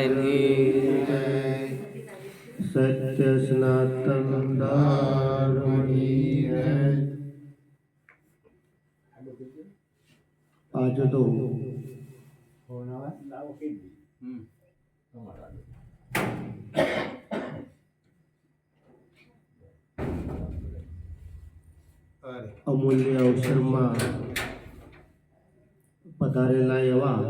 મહારાજની સત્ય સનાતન ધર્મની આજ તો અમૂલ્ય અવસરમાં પધારેલા એવા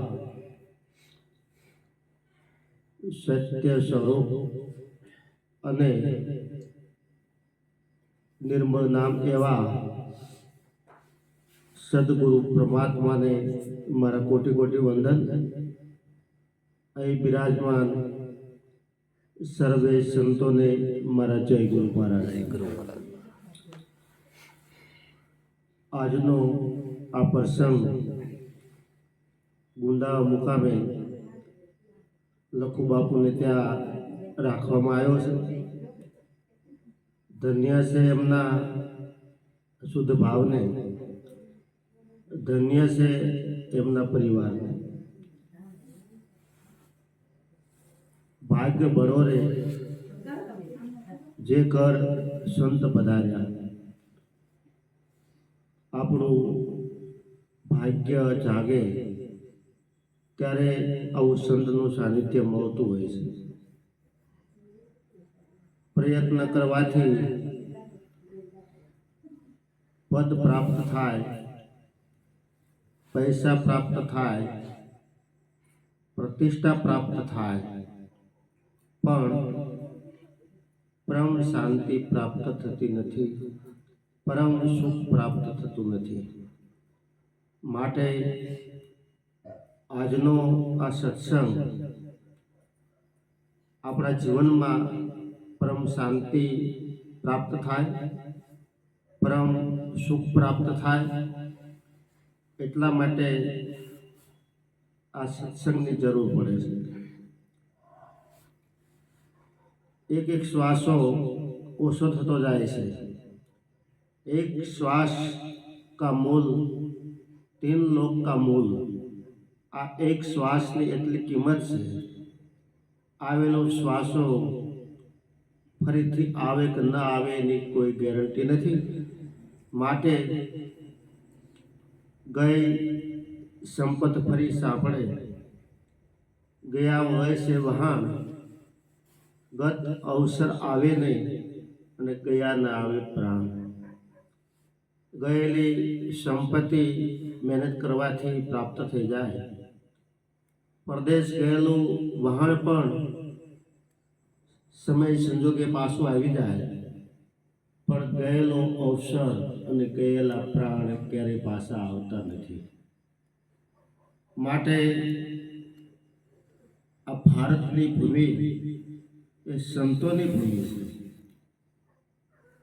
સત્ય સ્વરૂપ અને નિર્મળ નામ એવા સદગુરુ પરમાત્માને મારા કોટી કોટી વંદન. અહીં બિરાજમાન સર્વે સંતોને મારા જય ગુરુ મહારાજ. આજનો આ પ્રસંગ ગુંદા મુકામે લખુ બાપુને ત્યાં રાખવામાં આવ્યો છે. ધન્ય છે એમના શુદ્ધ ભાવને, ધન્ય છે એમના પરિવારને. ભાગ્ય બરોરે જે ઘર સંત પધાર્યા, આપણું ભાગ્ય જાગે ત્યારે આવું સંતનું સાનિધ્ય મળતું હોય છે. પ્રયત્ન કરવાથી પદ પ્રાપ્ત થાય, પૈસા પ્રાપ્ત થાય, પ્રતિષ્ઠા પ્રાપ્ત થાય, પણ પરમ શાંતિ પ્રાપ્ત થતી નથી, પરમ સુખ પ્રાપ્ત થતું નથી. માટે આજનો આ સત્સંગ આપણા જીવનમાં પરમ શાંતિ પ્રાપ્ત થાય, પરમ સુખ પ્રાપ્ત થાય, એટલા માટે આ સત્સંગની જરૂર પડે છે. એક એક શ્વાસો ઓછો થતો જાય છે. એક શ્વાસ કા મૂલ 3 લોક કા મૂલ. આ એક શ્વાસની એટલી કિંમત છે. આવેલો શ્વાસો ફરીથી આવે કે ન આવે એની કોઈ ગેરંટી નથી. માટે ગઈ સંપત ફરી સાંભળે, ગયા હોય છે વહાણ, ગત અવસર આવે નહીં અને ગયા ના આવે પ્રાણ. ગયેલી સંપત્તિ મહેનત કરવાથી પ્રાપ્ત થઈ જાય. પરદેશ ગયેલું વહાણ પણ સમય સંજોગે પાછું આવી જાય, પણ ગયેલો અવસર અને ગયેલા પ્રાણ ક્યારેય પાછા આવતા નથી. માટે આ ભારતની ભૂમિ એ સંતોની ભૂમિ છે.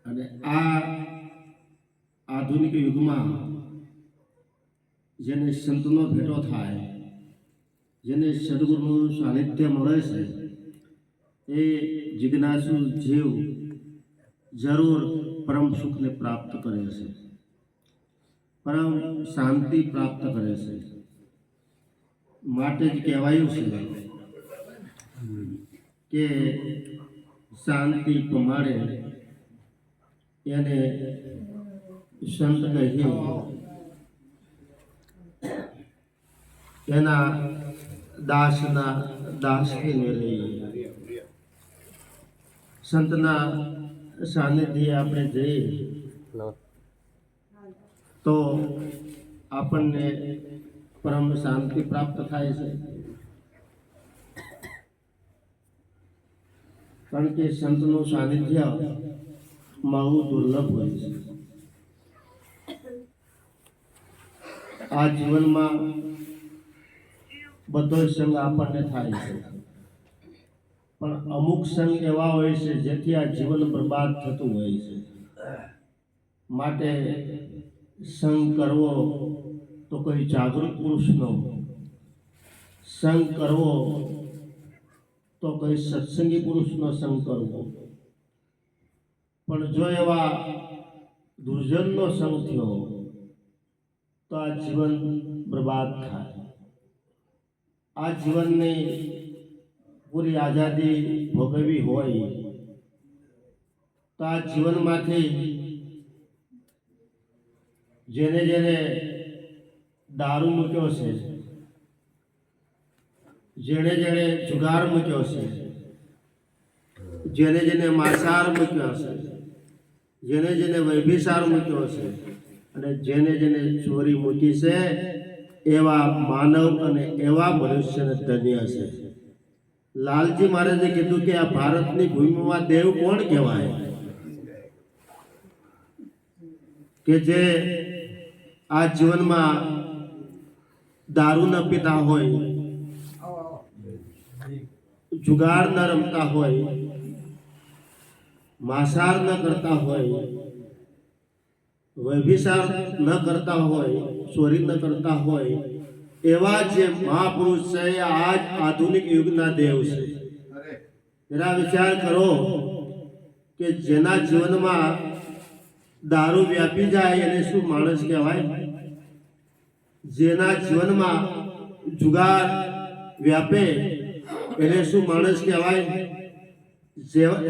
અને આ આધુનિક યુગમાં જેને સંતનો ભેટો થાય, જેને સદગુરુનું સાનિધ્ય મળે છે, એ જિજ્ઞાસુ જીવ જરૂર પરમ સુખને પ્રાપ્ત કરે છે, પરમ શાંતિ પ્રાપ્ત કરે છે. માટે જ કહેવાયું છે કે શાંતિ પ્રમાણે એને સંત કહી એના દાસના દાસથી મેળવીએ. સંતના સાનિધ્ય આપણે જઈએ તો આપણને પરમ શાંતિ પ્રાપ્ત થાય છે. કારણ કે સંતનું સાનિધ્ય બહુ દુર્લભ હોય છે. આ જીવનમાં બધો સંગ આપણને થાય છે, પણ અમુક સંગ એવા હોય છે જેથી આ જીવન બરબાદ થતું હોય છે. માટે સંગ કરવો તો કોઈ જાગૃત પુરુષનો, સંગ કરવો તો કોઈ સત્સંગી પુરુષનો સંગ કરવો. પણ જો એવા દુર્જનનો સંગ થયો તો આ જીવન બરબાદ થાય. આ જીવનની પૂરી આઝાદી ભોગવવી હોય તો આ જીવનમાંથી જેને જેને દારૂ મૂક્યો છે, જેણે જેણે જુગાર મૂક્યો છે, જેને જેને માંસાહાર મૂક્યો છે, જેને જેને વ્યભિચાર મૂક્યો છે અને જેને જેને ચોરી મૂકી છે, એવા માનવ અને એવા મનુષ્યને ધન્ય છે. લાલજી મહારાજે કીધું કે આ ભારતની ભૂમિમાં દેવ કોણ કહેવાય? કે જે આ જીવનમાં દારૂ ન પીતા હોય, જુગાર ન રમતા હોય, માંસાહાર ન કરતા હોય, વ્યભિચાર ન કરતા હોય, ચોરી ન કરતા હોય, એવા જે મહાપુરુષ છે આજ આધુનિક યુગના દેવ છે. જરા વિચાર કરો કે જેના જીવનમાં દારૂ વ્યાપી જાય એને શું માણસ કહેવાય? જેના જીવનમાં જુગાર વ્યાપે એને શું માણસ કહેવાય?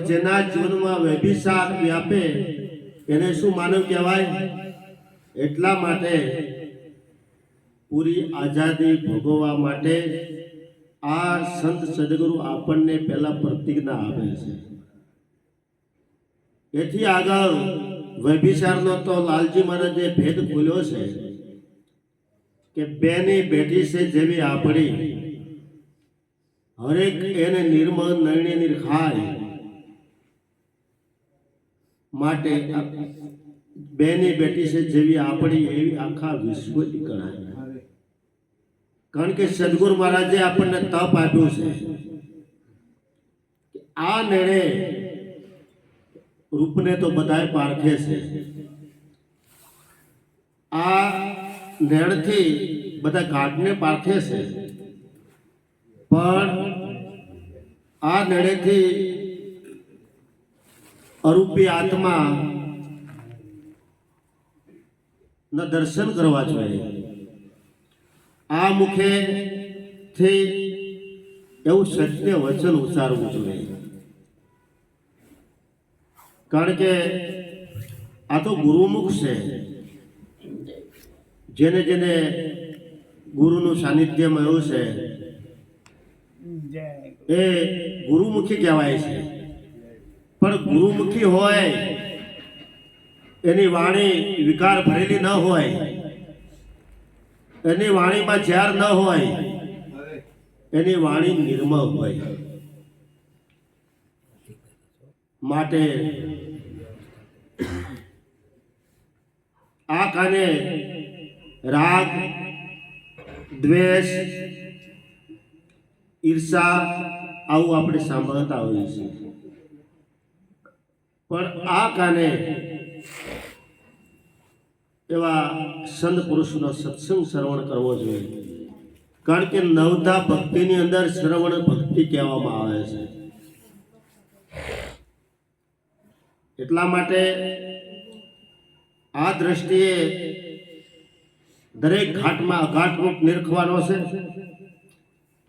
જેના જીવનમાં વ્યભિચાર વ્યાપે એને શું માનવ કહેવાય? એટલા માટે પૂરી આઝાદી ભોગવવા માટે આ સંત સદગુરુ આપણને પહેલા પ્રતિજ્ઞા આપે છે. એથી આગળ વ્યભિચારનો તો લાલજી મહારાજે ભેદ ખોલ્યો છે કે બેની બેઠી છે જેવી આપણી, હરેક એને નિર્મળ નયણે નિરખાય. માટે બેની બેટી છે જેવી આપણી એવી આખા વિશ્વની ગણાય. કારણ કે સદગુરુ મહારાજે આપણને તપ આપ્યું છે કે આ નેણે રૂપને તો બધાય પારખે છે, આ નેણથી બધા ઘાટને પારખે છે, પણ આ નેણેથી અરૂપી આત્મા ના દર્શન કરવા જોઈએ. આ મુખે થી એવું સત્ય વચન ઉચ્ચારવું જોઈએ. કારણ કે આ તો ગુરુમુખ છે. જેને જેને ગુરુનું સાનિધ્ય મળ્યું છે એ ગુરુમુખી કહેવાય છે. પણ ગુરુમુખી હોય એની વાણી વિકાર ભરેલી ન હોય, એની વાણીમાં ઝેર ન હોય, એની વાણી નિર્મળ હોય. માટે આ કાને રાગ, દ્વેષ, ઈર્ષા આવું આપણે સાંભળતા હોઈએ છીએ. પણ આ કાને એવા સંત પુરુષનો સત્સંગ શ્રવણ કરવો જોઈએ. કારણ કે નવધા ભક્તિની અંદર શ્રવણ ભક્તિ કહેવામાં આવે છે. એટલા માટે આ દ્રષ્ટિએ દરેક ઘાટમાં અઘાટ રૂપ નિરખવાનો છે.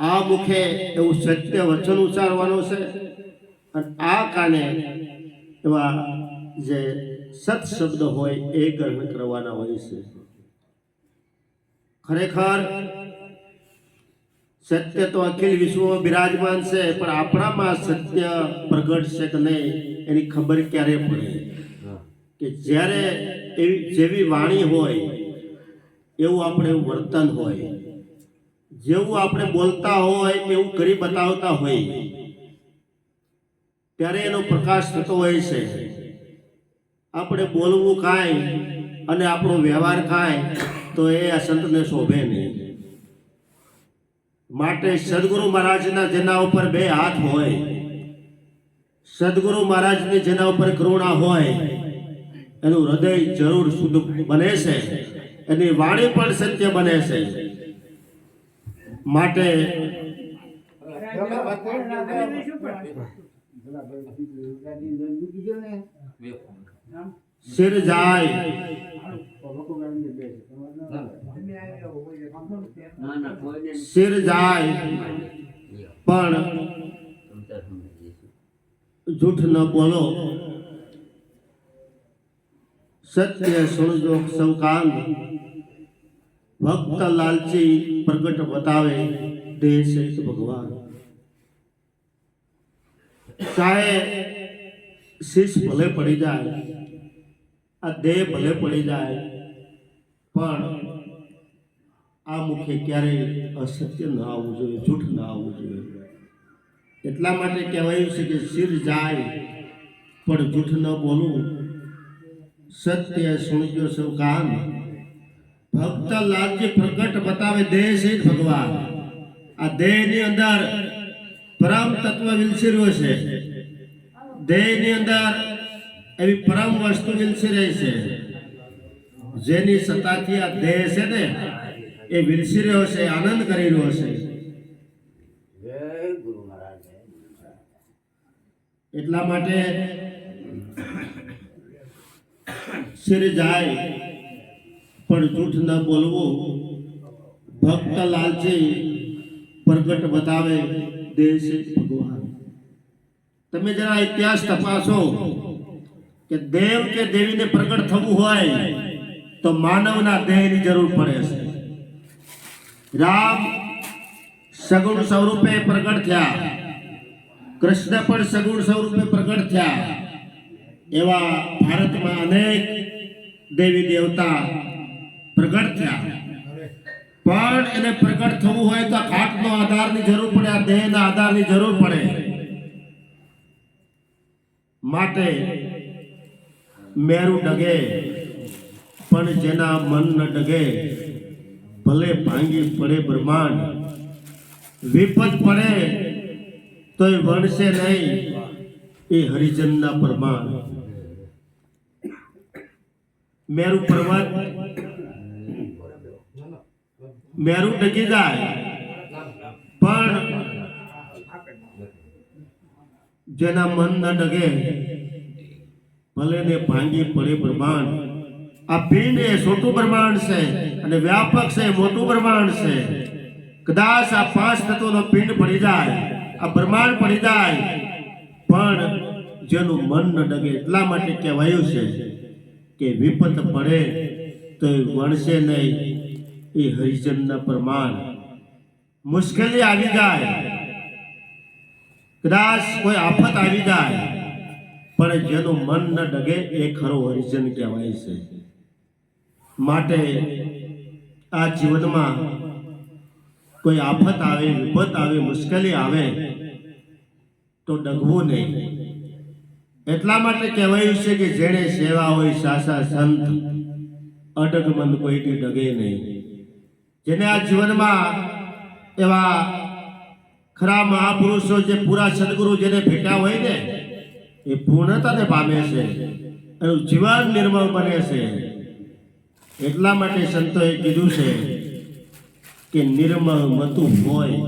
આ મુખે એવું સત્ય વચન ઉચ્ચારવાનું છે અને આ કાને એવા જે સત શબ્દ હોય એ ગ્રહણ કરવાના હોય છે. ખરેખર સત્ય તો અખિલ વિશ્વમાં બિરાજમાન છે, પણ આપણામાં સત્ય પ્રગટ છે કે નહીં એની ખબર ક્યારે પડે? કે જ્યારે એવી જેવી વાણી હોય એવું આપણે વર્તન હોય, જેવું આપણે બોલતા હોય એવું કરી બતાવતા હોય, ત્યારે એનો પ્રકાશ થતો હોય છે. આપણે બોલવું કાંઈ અને આપણો વ્યવહાર કાંઈ તો એ આ સંતને શોભે નહીં. માટે સદગુરુ મહારાજના જેના ઉપર બે હાથ હોય, સદગુરુ મહારાજની જેના ઉપર કરુણા હોય, એનું હૃદય જરૂર શુદ્ધ બને છે, એની વાણી પણ સત્ય બને છે. માટે સિર જાય સિર જાય પણ જૂઠ ન બોલો, સત્ય સુણજો સૌ કાન, ભક્ત લાલચી પ્રગટ બતાવે દેહ સહિત ભગવાન। ચાહે શીશ ભલે પડી જાય, આ દેહ ભલે પડી જાય, પણ આ મુખે ક્યારેય અસત્ય ન આવવું જોઈએ, જૂઠ ન આવવું જોઈએ। એટલા માટે કહેવાયું છે કે શિર જાય પણ જૂઠ ન બોલવું, સત્ય સુણજો સૌ કાન, ભક્ત લાલજી પ્રગટ બતાવે દેહ સહિત ભગવાન। આ દેહની અંદર પરમ તત્વ વિલસી રહ્યો છે, દેહની અંદર એવી પરમ વસ્તુ વિલસી રહી છે, જેની સત્તાથી આ દેહ છે ને એ વિલસી રહ્યો છે, આનંદ કરી રહ્યો છે। એટલા માટે શિર જાય પણ જૂઠ ન બોલવું, ભક્ત લાલચી પ્રગટ બતાવે દેહ સહિત ભગવાન। તમે જરા ઇતિહાસ તપાસો કે દેવ કે દેવીને પ્રગટ થવું હોય તો માનવના દેહની જરૂર પડે છે। રામ સગુણ સ્વરૂપે પ્રગટ થયા, કૃષ્ણ પણ સગુણ સ્વરૂપે પ્રગટ થયા। એવા ભારતમાં અનેક દેવી દેવતા પ્રગટ થયા, પણ એને પ્રગટ થવું હોય તો ખાટનો આધારની જરૂર પડે, આ દેહના આધારની જરૂર પડે। માટે મેરુ ડગે પણ જેના મન ન ડગે, ભલે ભાંગી પડે બ્રહ્માંડ, વિપત પડે તોય વણશે નહીં એ હરિજનના પ્રમાણ। મેરુ પર્વત મેરુ ડગી જાય પણ જેના મન ન ડગે, ભલે ને ભાંગી પડે બ્રહ્માંડ। આ પિંડ એ છોટું બ્રહ્માંડ છે અને વ્યાપક છે, મોટું બ્રહ્માંડ છે। કદાચ આ 5 તત્વોનો પિંડ પડી જાય, આ બ્રહ્માંડ પડી જાય, પણ જેનું મન ન ડગે, એટલા માટે કહેવાયું છે કે વિપત પડે તો વણશે નહીં એ હરિજનના પ્રમાણ। મુશ્કેલી આવી જાય, કદાચ કોઈ આફત આવી જાય, પણ જેનું મન ન ડગે એ ખરો હરિજન કહેવાય છે। માટે આ જીવનમાં કોઈ આફત આવે, વિપત આવે, મુશ્કેલી આવે તો ડગવું નહીં। એટલા માટે કહેવાયું છે કે જેણે સેવા હોય સાસા સંત, અડગ મન કોઈથી ડગે નહીં। જેને આ જીવનમાં એવા ખરા મહાપુરુષો, જે પૂરા સદગુરુ જેને ભેટ્યા હોય ને, એ પૂર્ણતાને પામે છે, એનું જીવન નિર્મળ બને છે। એટલા માટે સંતોએ કીધું છે કે નિર્મળ મતું હોય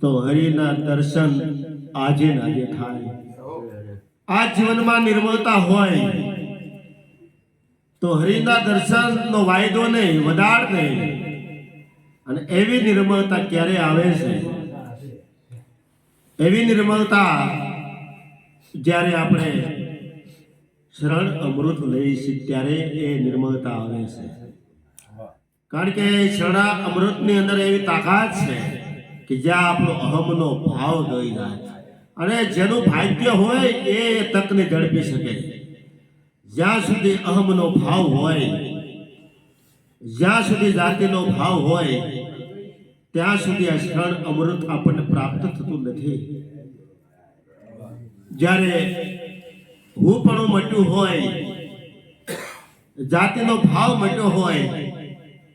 તો હરિના દર્શન આજે ને આજે થાય। આ જીવનમાં નિર્મળતા હોય તો હરિના દર્શનનો વાયદો નહીં, વદાડ નહીં। અને એવી નિર્મળતા ક્યારે આવે છે? એવી નિર્મળતા જ્યારે આપણે શરણ અમૃત લઈએ છીએ ત્યારે એ નિર્મળતા આવે છે। કારણ કે શરણા અમૃતની અંદર એવી તાકાત છે કે જ્યાં આપણો અહમનો ભાવ દઈ જાય, અને જેનું ભાગ્ય હોય એ તકને ઝડપી શકે। જ્યાં સુધી અહમનો ભાવ હોય, જ્યાં સુધી જાતિનો ભાવ હોય, ત્યાં સુધી આ શરણ અમૃત આપણને પ્રાપ્ત થતું નથી। જ્યારે હું પણ મટ્યું હોય, જાતિનો ભાવ મટ્યો હોય,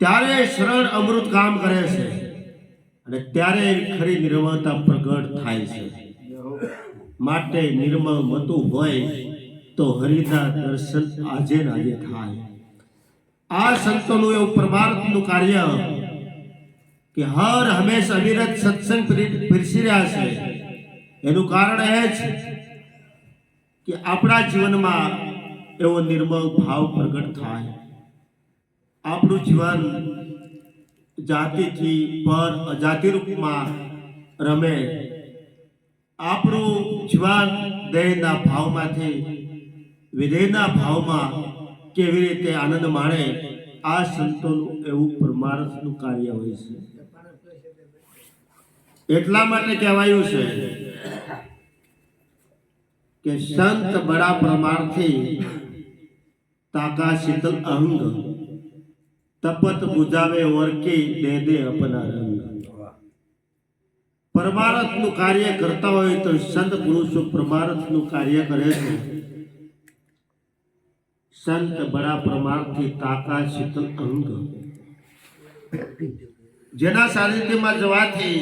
ત્યારે શરણ અમૃત કામ કરે છે, અને ત્યારે ખરી નિર્મળતા પ્રગટ થાય છે। માટે નિર્મળ મતું હોય તો હરિના દર્શન આજે ને આજે થાય। આ સંતોનું એવું પરમાર્થનું કાર્ય કે હર હંમેશ અવિરત સત્સંગ પીરસી રહ્યા છે। એનું કારણ એ છે કે આપણા જીવનમાં એવો નિર્મળ ભાવ પ્રગટ થાય। આપણું જીવન જાતિથી પર અજાતિ રૂપમાં રમે, આપણું જીવન દેહના ભાવમાંથી વિદેહના ભાવમાં કેવી રીતે આનંદ માણે, આ સંતોનું એવું પરમાર્થનું કાર્ય હોય છે. એટલા માટે કહેવાયું છે કે સંત બડા પરમાર્થી તાકા શીતલ અંગ, તપત બુજાવે ઓરકે દે દે અપના રંગ. પરમાર્થનું કાર્ય કરતા હોય તો સંત પુરુષો પરમાર્થનું કાર્ય કરે છે. સંત બડા પરમાર્થી તાકા શીતલ અંગ, જેના સાનિધ્યમાં જવાથી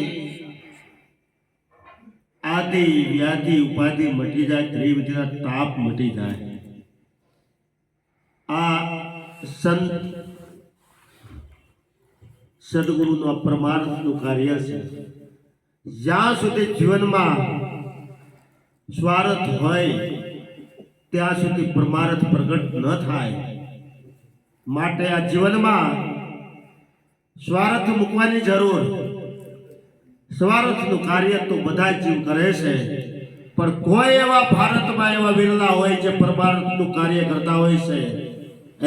આદિ વ્યાધિ ઉપાધિ મટી જાય, ત્રિવિધના તાપ મટી જાય. આ સંત સદગુરુનું પરમાર્થનું કાર્ય છે. જ્યાં સુધી જીવનમાં સ્વાર્થ હોય ત્યાં સુધી પરમાર્થ પ્રગટ ન થાય. માટે આ જીવનમાં સ્વાર્થ મૂકવાની જરૂર. સ્વાર્થનું કાર્ય તો બધા જીવ કરે છે, પણ કોઈ એવા ભારતમાં એવા વિરલા હોય જે પરમાર્થનું કાર્ય કરતા હોય છે,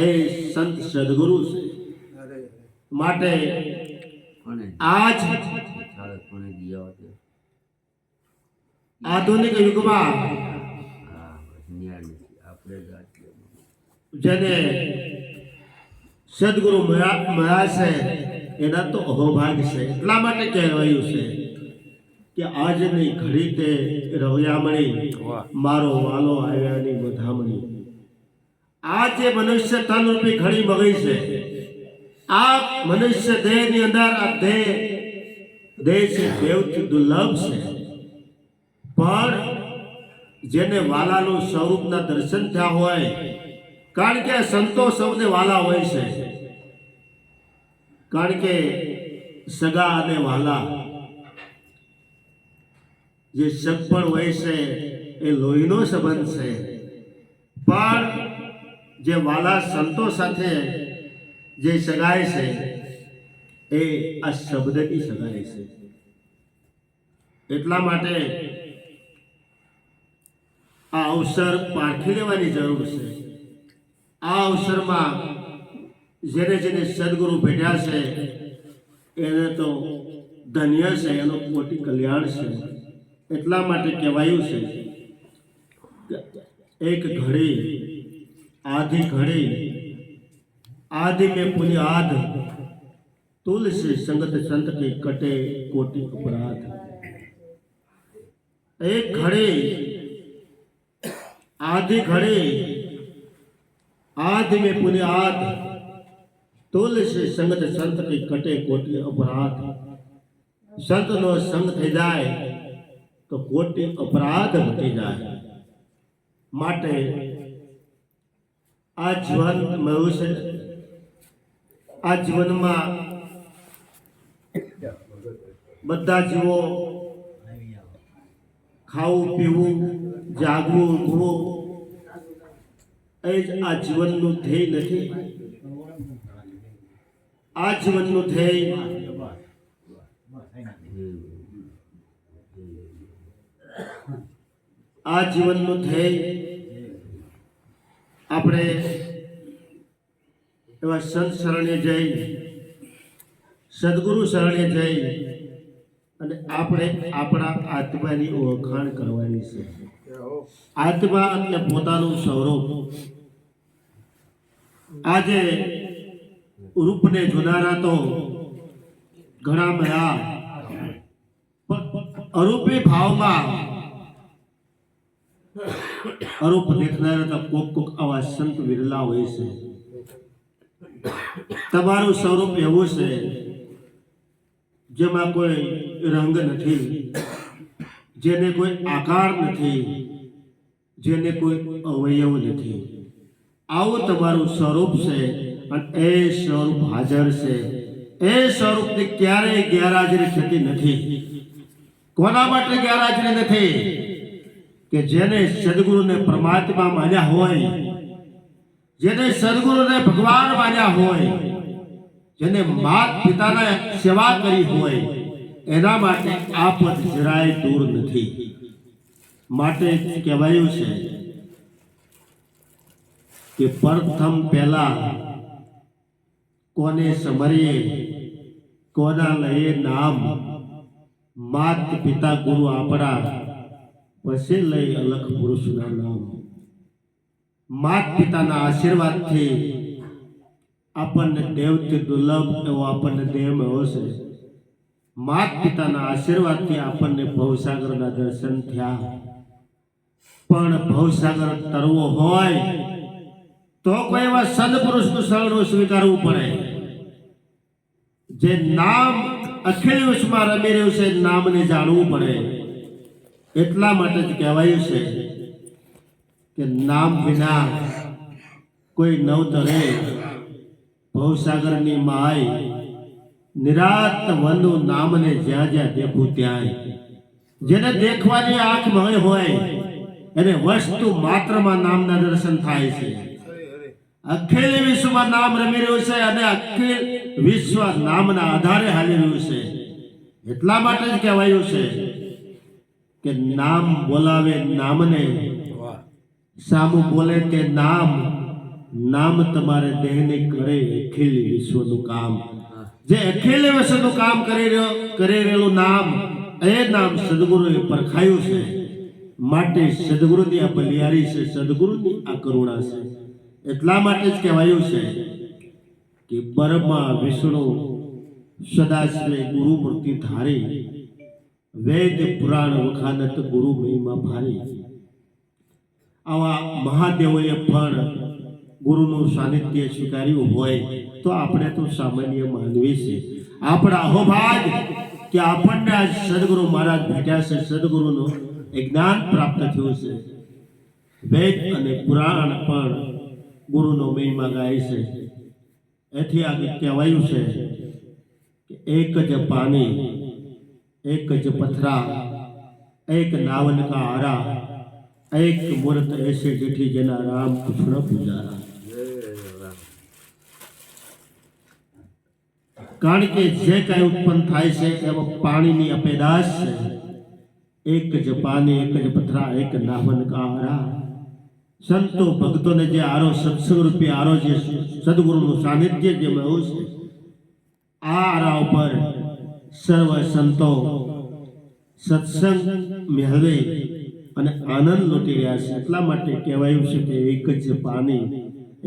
એ સંત સદગુરુ છે. માટે આજ આધુનિક યુગમાં જેને સદગુરુ મળ્યા છે એના તો અહોભાગ્ય છે. એટલા માટે કહેવાયું છે કે આજની ઘડી તે રવ્યામણી, મારો વાલો આવ્યાની વધામણી. આ જે મનુષ્ય તન રૂપી ઘડી મગી છે, આ મનુષ્ય દેહની અંદર આ દેહ છે દેવથી દુર્લભ છે. પણ જેને વાલાનું સ્વરૂપના દર્શન થયા હોય, કારણ કે સંતો સૌને વાલા હોય છે. કારણ કે સગા અને વાલા જે સગપણ હોય છે એ લોહીનો સંબંધ છે, પણ જે વાલા સંતો સાથે જે સગાય છે એ આ શબ્દની સગાય છે. એટલા માટે આ અવસર પારખી લેવાની જરૂર છે. આ અવસરમાં જેને જેને સદગુરુ ભેટ્યા છે એને તો ધન્ય છે, એનો મોટી કલ્યાણ છે. એટલા માટે કહેવાયું છે એક ઘડી આધી ઘડી आदि में पुण्य आध, तुलसी संगत संत की कटे कोटि अपराध. एक घड़े आधि घड़े आदि में पुण्य आध, तुलसी संगत संत की कटे कोटि अपराध. संत नो संग થઈ જાય તો કોટી અપરાધ મટી જાય. માટે આ જીવન મળ્યું છે. આ જીવનમાં બધા જીવો ખાવું પીવું જાગવું ઊંઘવું એ જ આ જીવનનું ધ્યેય નથી. આ જીવનનું ધ્યેય આ જીવનનું ધ્યેય આપણે એવા સંત શરણે જઈ, સદગુરુ શરણે જઈ અને આપણે આપણા આત્માની ઓળખાણ કરવાની છે. આત્મા એટલે પોતાનું સ્વરૂપ. આજે રૂપને જોનારા તો ઘણા મળ્યા, પણ અરૂપી ભાવમાં અરૂપ દેખનારા તો કોક આવા સંત વિરલા હોય છે. તમારું સ્વરૂપ એવું છે જેમાં કોઈ રંગ નથી, જેને કોઈ આકાર નથી, જેને કોઈ અવયવ નથી. આવું તમારું સ્વરૂપ છે અને એ સ્વરૂપ હાજર છે. એ સ્વરૂપની ક્યારેય ગેરહાજરી થતી નથી. કોના માટે ગેરહાજરી નથી? કે જેને સદગુરુને પરમાત્મા માન્યા હોય, જેને સદગુરુને ભગવાન માન્યા હોય, જેને માત પિતાના સેવા કરી હોય, એના માટે આ પદ જરાય દૂર નથી. માટે કહેવાયું છે કે પ્રથમ પહેલા કોને સમરીએ કોના લઈએ નામ, માત પિતા ગુરુ આપણા પછી લઈ અલખ પુરુષના નામ. માત પિતાના આશીર્વાદથી આપણને દેવથી દુર્લભ એવો આપણને દેહ મળ્યો છે. માત પિતાના આશીર્વાદથી આપણને ભવસાગરના દર્શન થયા. પણ ભવસાગર તરવો હોય તો કોઈ એવા સદપુરુષનું શરણું સ્વીકારવું પડે. જે નામ અખિલ વિશ્વમાં રમી રહ્યું છે, નામને જાણવું પડે. એટલા માટે જ કહેવાયું છે કે નામ વિના કોઈ નવ તરે. ભવસાગરની માય નિરાત વનનું નામને જ્યાં જ્યાં દેખું ત્યાંય. જેને દેખવાની આંખ મળે હોય એને વસ્તુ માત્રમાં નામના દર્શન થાય છે. અખિલ વિશ્વમાં નામ રમી રહ્યું છે અને અખિલ વિશ્વ નામના આધારે હાલી રહ્યું છે. એટલા માટે જ કહેવાયું છે કે નામ બોલાવે નામને, સામું બોલે તે નામ. નામ તમારે દેહને કરે અખિલ વિશ્વનું કામ. જે અખિલ વિશ્વનું કામ કરી રહેલું નામ, એ નામ સદગુરુએ પરખાયું છે. માટે સદગુરુની આ બલિયારી છે, સદગુરુની આ કરુણા છે. એટલા માટે જ કહેવાયું છે કે બ્રહ્મા વિષ્ણુ સદાશિવે ગુરુ મૂર્તિ ધારી. વેદ પુરાણ વખાનત ગુરુ મહિમા ભારી. આવા મહાદેવોએ પણ ગુરુનું સાનિધ્ય સ્વીકાર્યું હોય તો આપણે તો સામાન્ય માનવી છે. આપણા અહોભાગ કે આપણને આજ સદગુરુ મહારાજ ભેટ્યા છે, સદગુરુનું જ્ઞાન પ્રાપ્ત થયું છે. વેદ અને પુરાણ પણ ગુરુનો મહિમા ગાય છે. એથી આગળ કહેવાયું છે કે એક જ પાણી, એક જ પથરા, એક નાવન કા આરા, એક મૂર્ત ऐसे જેઠી જેના રામ કૃષ્ણ પૂજારા. કારણ કે જે કાંઈ ઉત્પન્ન થાય છે એમાં પાણીની અપેદાશ છે. એક જ પાણી, એક જ પથરા, એક નાવન કા આરા. સંતો ભક્તોને જે આરો સત્સંગ રૂપી આરો જે સદગુરુનું સાનિધ્ય જે મળ્યું છે, આ આરા ઉપર સર્વ સંતો સત્સંગ મેળવે અને આનંદ લૂંટી રહ્યા છે. એટલા માટે કહેવાયું છે કે એક જ પાણી,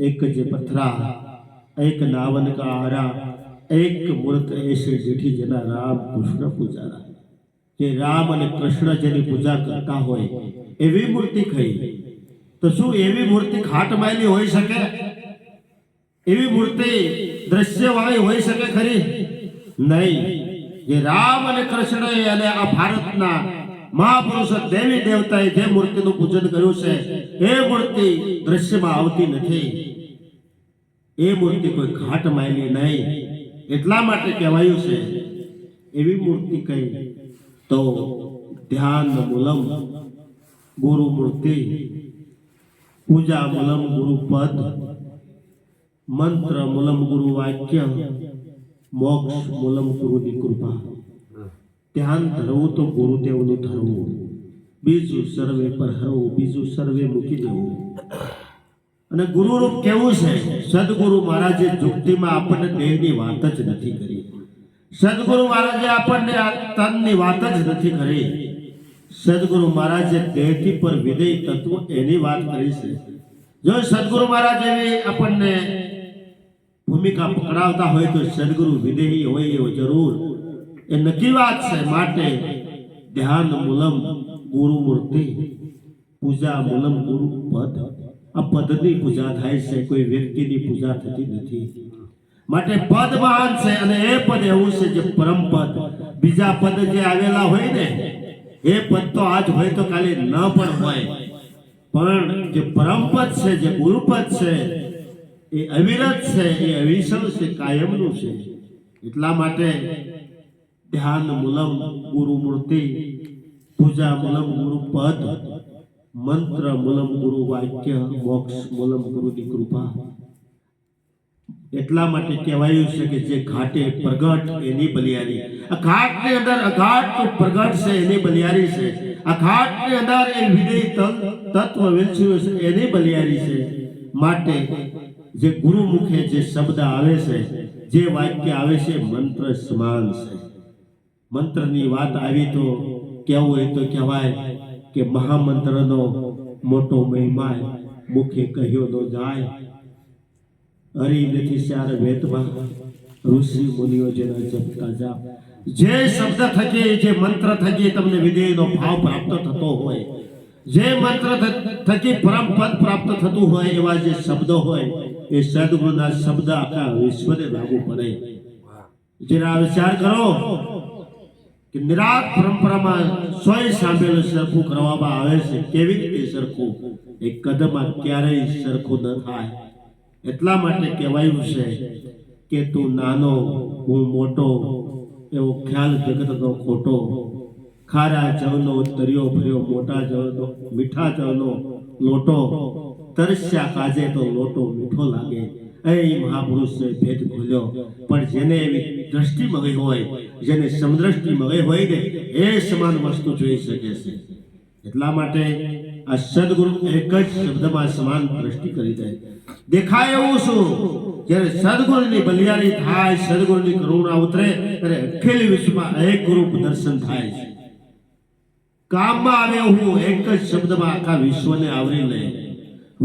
એક જ પથરા, એક નાવન કા આરા, એક મૂર્ત ऐसे જેઠી જેના રામ કૃષ્ણ પૂજારા. જે રામ અને કૃષ્ણ જેની પૂજા કરતા હોય એવી મૂર્તિ કઈ. તો શું એવી મૂર્તિ ખાટમાયલી હોઈ શકે? એવી મૂર્તિ દ્રશ્યવાળી હોઈ શકે ખરી? નહીં. જે રામ અને કૃષ્ણ અને આ ભારતના મહાપુરુષો દેવી દેવતાએ જે મૂર્તિનું પૂજન કર્યું છે એ મૂર્તિ દ્રશ્યમાં આવતી નથી. એ મૂર્તિ કોઈ ખાટમાયલી નહીં. એટલા માટે કહેવાયું છે એવી મૂર્તિ કઈ તો ધ્યાન મૂલમ ગુરુ મૂર્તિ, પૂજા મૂલમ ગુરુ પદ, મંત્ર મૂલમ ગુરુ વાક્ય, મોક્ષ મૂલમ ગુરુની કૃપા. ધ્યાન ધરવું તો ગુરુદેવનું ધરવું, બીજું સર્વે પર હરવું, બીજું સર્વે મૂકી દેવું. અને ગુરુરૂપ કેવું છે? સદગુરુ મહારાજે જુક્તિમાં આપણને દેહની વાત જ નથી કરી. સદગુરુ મહારાજે આપણને તનની વાત જ નથી કરી. સદગુરુ મહારાજે દેહથી પર વિદેય તત્વ એની વાત કરી છે. જો સદગુરુ મહારાજ એવી આપણને ભૂમિકા પકડાવતા હોય તો સદગુરુ વિદેહી હોય એવો જરૂર એ નક્કી વાત છે. માટે ધ્યાન મૂલમ ગુરુ મૂર્તિ, પૂજા મૂલમ ગુરુ પદ. આ પદની પૂજા થાય છે, કોઈ વ્યક્તિની પૂજા થતી નથી. માટે પદ મહાન છે અને એ પદ એવું છે જે પરમ પદ. બીજા પદ જે આવેલા હોય ને એ પદ તો આજ હોય તો કાલે ન પણ હોય, પણ જે પરમ પદ છે, જે ગુરુપદ છે એ અવિરત છે, એ અવિસર છે, કાયમનું છે. એટલા માટે ધ્યાન મૂલમ ગુરુ મૂર્તિ, પૂજા મૂલમ ગુરુ પદ, મંત્ર મૂલમ ગુરુ વાક્ય, મોક્ષ મૂલમ ગુરુની કૃપા. એટલા માટે કહેવાયું છે કે જે ઘાટે પ્રગટ એની બલિયારી. આ ઘાટની અંદર અઘાટ પ્રગટ છે એની બલિયારી છે, આ ઘાટની અંદર એ વિદેય તત્વ વેલચ્યું છે એની બલિયારી છે. માટે જે ગુરુ મુખે જે શબ્દ આવે છે, જે વાક્ય આવે છે, મંત્ર સમાન છે. મંત્રની વાત આવી તો કેવું હોય તો કહેવાય કે મહામંત્રનો મોટો મહિમા મુખે કહ્યો ન જાય. હરી નથી ચાર વેદમાં ઋષિ મુનિઓ જેના જપતા જાપ. જે શબ્દ થકી, જે મંત્ર થકી તમને વિધેયનો ભાવ પ્રાપ્ત થતો હોય, જે મંત્ર થકી પરમ પદ પ્રાપ્ત થતું હોય, એવા જે શબ્દો હોય એ સદગુરુના શબ્દ આખા વિશ્વને લાગુ પડે. જરા વિચાર કરો કે નિરાત પરંપરામાં સોય સાંભળેલું સરખું કરવામાં આવે છે. કેવી રીતે સરખું? એ કદમાં ક્યારેય સરખું ન થાય. એટલા માટે કહેવાયું છે કે તું નાનો હું મોટો, એવો ખ્યાલ જગતનો ખોટો. ખારા જવનો તરિયો ભર્યો, મોટા જવનો મીઠા જવનો લોટો, તરસ્યા કાજે તો લોટો મીઠો લાગે. એ મહાપુરુષે ભેદ ખોલ્યો. પણ જેને એવી દ્રષ્ટિ મળી હોય, જેને સમદ્રષ્ટિ મળી હોય ને, એ સમાન વસ્તુ જોઈ શકે છે. એટલા માટે આ સદગુરુ એક જ શબ્દમાં સમાન દ્રષ્ટિ કરી દે. દેખાય એવું શું? જ્યારે સદગુરુની બલિયારી થાય, સદગુરુની કરુણા ઉતરે, ત્યારે અખિલ વિશ્વમાં એક રૂપ દર્શન થાય છે. કામમાં આવે હું એક જ શબ્દમાં આખા વિશ્વને આવરી લે.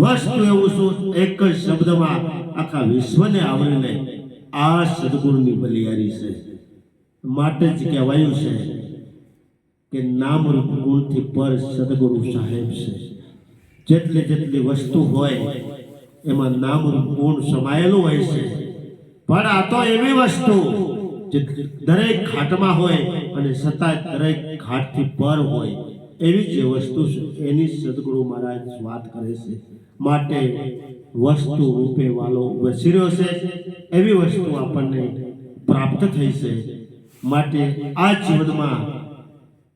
વસ્તુ એવું શું? એક જ શબ્દમાં આખા વિશ્વને આવરી લે. આ સદગુરુની બલિયારી છે. માટે જ કહેવાયું છે કે નામ રૂપ ગુણથી પર સદગુરુ સાહેબ છે. જેટલી જેટલી વસ્તુ હોય એમાં નામ રૂપ ગુણ સમાયેલું હોય છે. પણ આ તો એવી વસ્તુ જે દરેક ઘાટમાં હોય અને છતાં દરેક ઘાટથી પર હોય, એવી જે વસ્તુ છે એની સદગુરુ મહારાજ વાત કરે છે. માટે વસ્તુ રૂપે વાલો વસીર્યો છે, એવી વસ્તુ આપણને પ્રાપ્ત થઈ છે. માટે આ જીવનમાં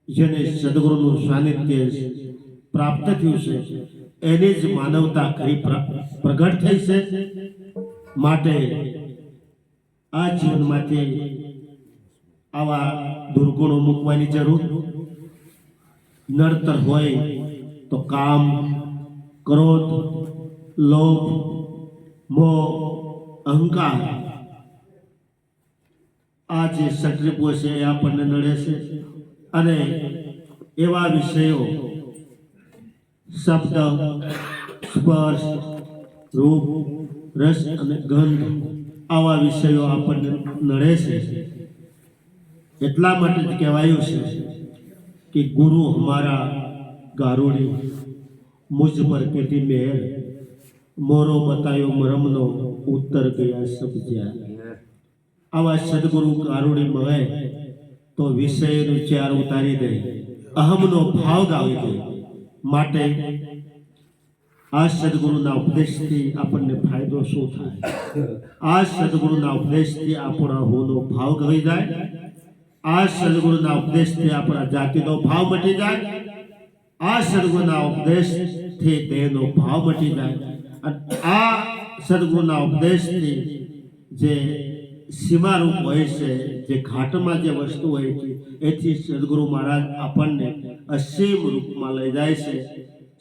જેને સદગુરુનું સાનિધ્ય પ્રાપ્ત થયું છે, એની જ માનવતા ખરી પ્રગટ થઈ છે. માટે આ જીવનમાંથી આવા દુર્ગુણો મૂકવાની જરૂર. નડતર હોય તો કામ, ક્રોધ, લોભ, મોહ, અહંકાર, આ જે સટરીપો છે એ આપણને નડે છે. અને એવા વિષયો શબ્દ, સ્પર્શ, રૂપ, રસ અને ગંધ, આવા વિષયો આપણને નડે છે. એટલા માટે જ કહેવાયું છે કે ગુરુ હમારા ગારુડી, મુझ પર કેટી મેર, મોરો બતાયો મરમનો, ઉત્તર ગયા સબજ્યા. આવા સદગુરુ ગારુડી મળે તો વિષયનું ચાર ઉતારી દે, અહમનો ભાવ ગાવી દે. માટે આ સદગુરુના ઉપદેશથી આપણને ફાયદો શું થાય? આ સદગુરુના ઉપદેશથી આપણા હોનો ભાવ ગઈ જાય. આ સદગુરુના ઉપદેશથી આપણા જાતિનો ભાવ મટી જાય. આ સદગુરુના ઉપદેશથી દેહનો ભાવ મટી જાય. અને આ સદગુરુના ઉપદેશથી જે સીમારૂપ હોય છે, જે ઘાટમાં જે વસ્તુ હોય છે, એથી સદગુરુ મહારાજ આપણને અસીમ રૂપમાં લઈ જાય છે.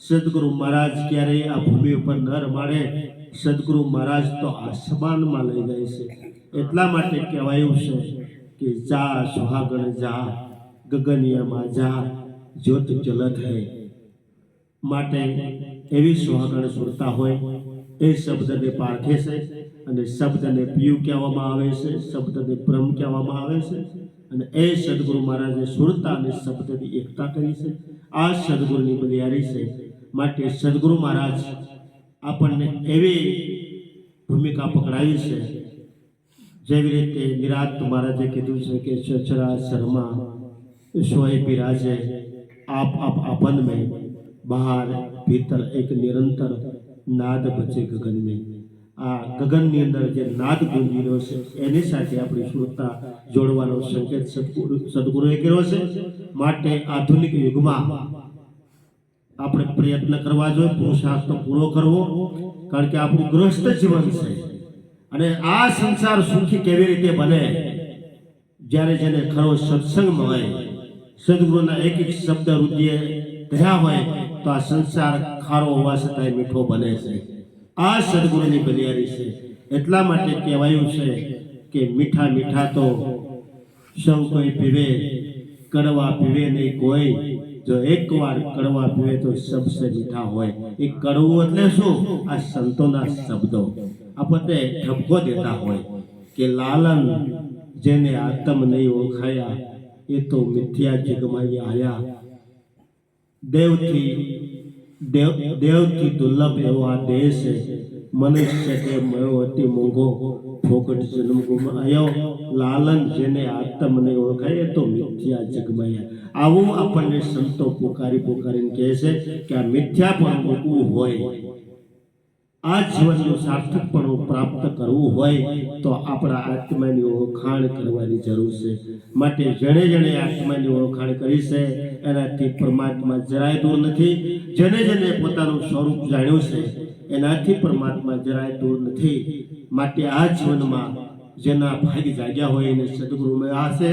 સદગુરુ મહારાજ ક્યારેય આ ભૂમિ ઉપર ન રમાડે. સદગુરુ મહારાજ તો આસમાનમાં લઈ જાય છે. એટલા માટે કહેવાયું છે કે જા સુહાગણ જા, ગગનિયામાં જા, જ્યોત જલત હૈ. માટે એવી સુહાગણ સુરતા હોય એ શબ્દને પારખે છે. અને શબ્દને પિયુ કહેવામાં આવે છે, શબ્દને બ્રહ્મ કહેવામાં આવે છે. અને એ સદગુરુ મહારાજે સુરતા અને શબ્દની એકતા કરી છે. આ સદગુરુની બલિયારી છે. માટે સદગુરુ મહારાજ આપણને એવી ભૂમિકા પકડાવી છે, જેવી રીતે નિરાત મહારાજે કીધું છે કે સચરાચરમાં સોય બિરાજે આપ આપન में, બહાર ભીતર એક નિરંતર નાદ બચે ગગન में. આ ગગનની અંદર જે નાદ ગુંજી રહ્યો છે એની સાથે આપણી સુરતા જોડવાનો સંકેત સદગુરુએ કર્યો છે. માટે આધુનિક યુગમાં આપણે પ્રયત્ન કરવા જોઈએ, પુરુષાર્થ પૂરો કરવો. કારણ કે આપણું ગૃહસ્થ જીવન છે અને આ સંસાર સુખી કેવી રીતે બને? જ્યારે જેને ખરો સત્સંગમાં હોય, સદગુરુના એક એક શબ્દ રુધિએ ધર્યા હોય તો આ સંસાર ખારો હોવા છતાંય મીઠો બને છે. આ સદગુરુની બલિયારી છે. એટલા માટે કહેવાયું છે કે મીઠા મીઠા તો સૌ કોઈ પીવે, કડવા પીવે નહીં કોઈ. જો એકવાર કડવા પીવે તો સબસે મીઠા હોય. એ કડવું એટલે શું? આ સંતોના શબ્દો આપણને ઠપકો દેતા હોય કે લાલન જેને આતમ નહીં ઓળખાયા એ તો મિથ્યા જગમાં આયા. દેવથી દુર્લભ એવો આ દેહ છે. મનુષ્ય કે મળ્યો અતિ મોંઘો, ફોકટ જન્મ ગુમાયો. લાલન જેને આતમ નહીં ઓળખાય એ તો મિથ્યા જગમાં આવું આપણને સંતો પોકારીને કહે છે કે આ મિથ્યા પણ મૂકવું હોય, આ જીવનનું સાર્થકપણું પ્રાપ્ત કરવું હોય તો આપણા આત્માની ઓળખાણ કરવાની જરૂર છે. માટે જેણે જેણે આત્માની ઓળખાણ કરી છે એનાથી પરમાત્મા જરાય દૂર નથી. જેને જેને પોતાનું સ્વરૂપ જાણ્યું છે એનાથી પરમાત્મા જરાય દૂર નથી. માટે આ જીવનમાં જેના ભાગ જાગ્યા હોય એને સદગુરુ મળ્યા છે.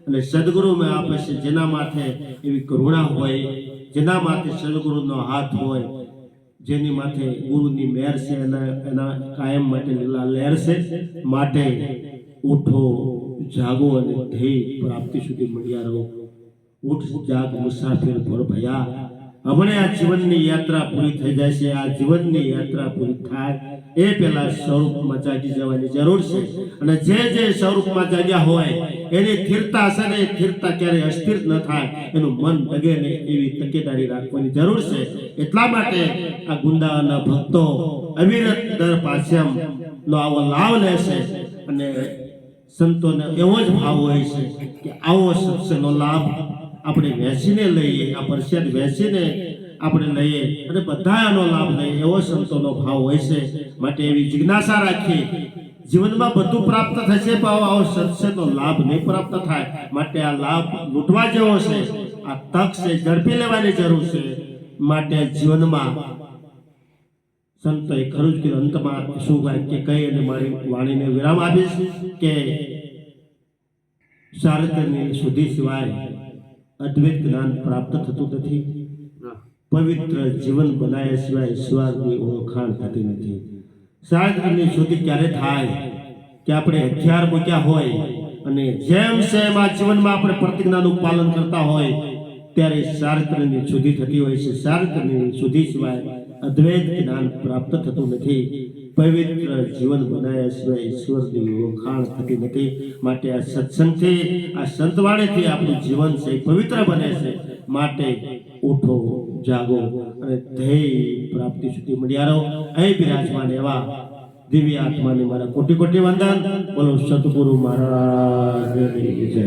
અને સદગુરુ મળ્યા પછી જેના માથે એવી કરુણા હોય, જેના માથે સદગુરુનો હાથ હોય, જેની માથે ગુરુની મહેર છે, એના કાયમ માટે લીલા લહેર છે. માટે ઉઠો, જાગો અને ધ્યેય પ્રાપ્તિ સુધી મળ્યા રહો. ઉઠ જાગ મુસાફિર ભર ભયા. હમણે આ જીવનની યાત્રા પૂરી થઈ જાય છે. આ જીવનની યાત્રા પૂરી થાય એ પહેલા સ્વરૂપમાં જાગી જવાની જરૂર છે. અને જે સ્વરૂપમાં જાગ્યા હોય એની સ્થિરતા છે ને, સ્થિરતા ક્યારેય અસ્થિર ન થાય, એનું મન ડગે ને એવી તકેદારી રાખવાની જરૂર છે. એટલા માટે આ ગુંદાના ભક્તો અવિરત દર પાછમ નો આવો લાભ લેશે. અને સંતોને એવો જ ભાવ હોય છે કે આવો સત્સંગનો લાભ આપણે વેચીને લઈએ, આ પ્રસાદ વેચીને આપણે લઈએ અને બધા આનો લાભ લઈએ, એવો સંતોનો ભાવ હોય છે. માટે એવી જિજ્ઞાસા રાખી જીવનમાં બધું પ્રાપ્ત થશે પણ આવો સત્સંગનો લાભ નહીં પ્રાપ્ત થાય. માટે આ લાભ લૂંટવા જેવો છે, આ તક છે, ઝડપી લેવાની જરૂર છે. માટે જીવનમાં સંતોએ ખરું જ કે અંતમાં શું કે કહી અને મારી વાણીને વિરામ આપીશ કે સાર્થકની શુદ્ધિ સિવાય અદ્વૈત જ્ઞાન પ્રાપ્ત થતું નથી. પવિત્ર જીવન બનાવ્યા સિવાય ઈશ્વરની ઓળખાણ થતી નથી. સાર્થકની શુદ્ધિ ક્યારે થાય કે આપણે હથિયાર મૂક્યા હોય અને જેમ સેમ આ જીવનમાં આપણે પ્રતિજ્ઞાનું પાલન કરતા હોય ત્યારે સાર્થકની શુદ્ધિ થતી હોય છે. સાર્થકની શુદ્ધિ સિવાય અદ્વૈત જ્ઞાન પ્રાપ્ત થતું નથી. પવિત્ર જીવન બનાવ્યા સિવાય ઈશ્વરની ઓળખાણ થતી નથી. માટે આ સત્સંગથી, આ સંતવાણીથી આપણું જીવન છે પવિત્ર બને છે. માટે ઉઠો, જાગો અને ધ્યેય પ્રાપ્તિ સુધી મળ્યા રહો. અહીં બિરાજમાન એવા દિવ્ય આત્માને મારા કોટી કોટી વંદન. બોલો સતગુરુ મહારાજની જય.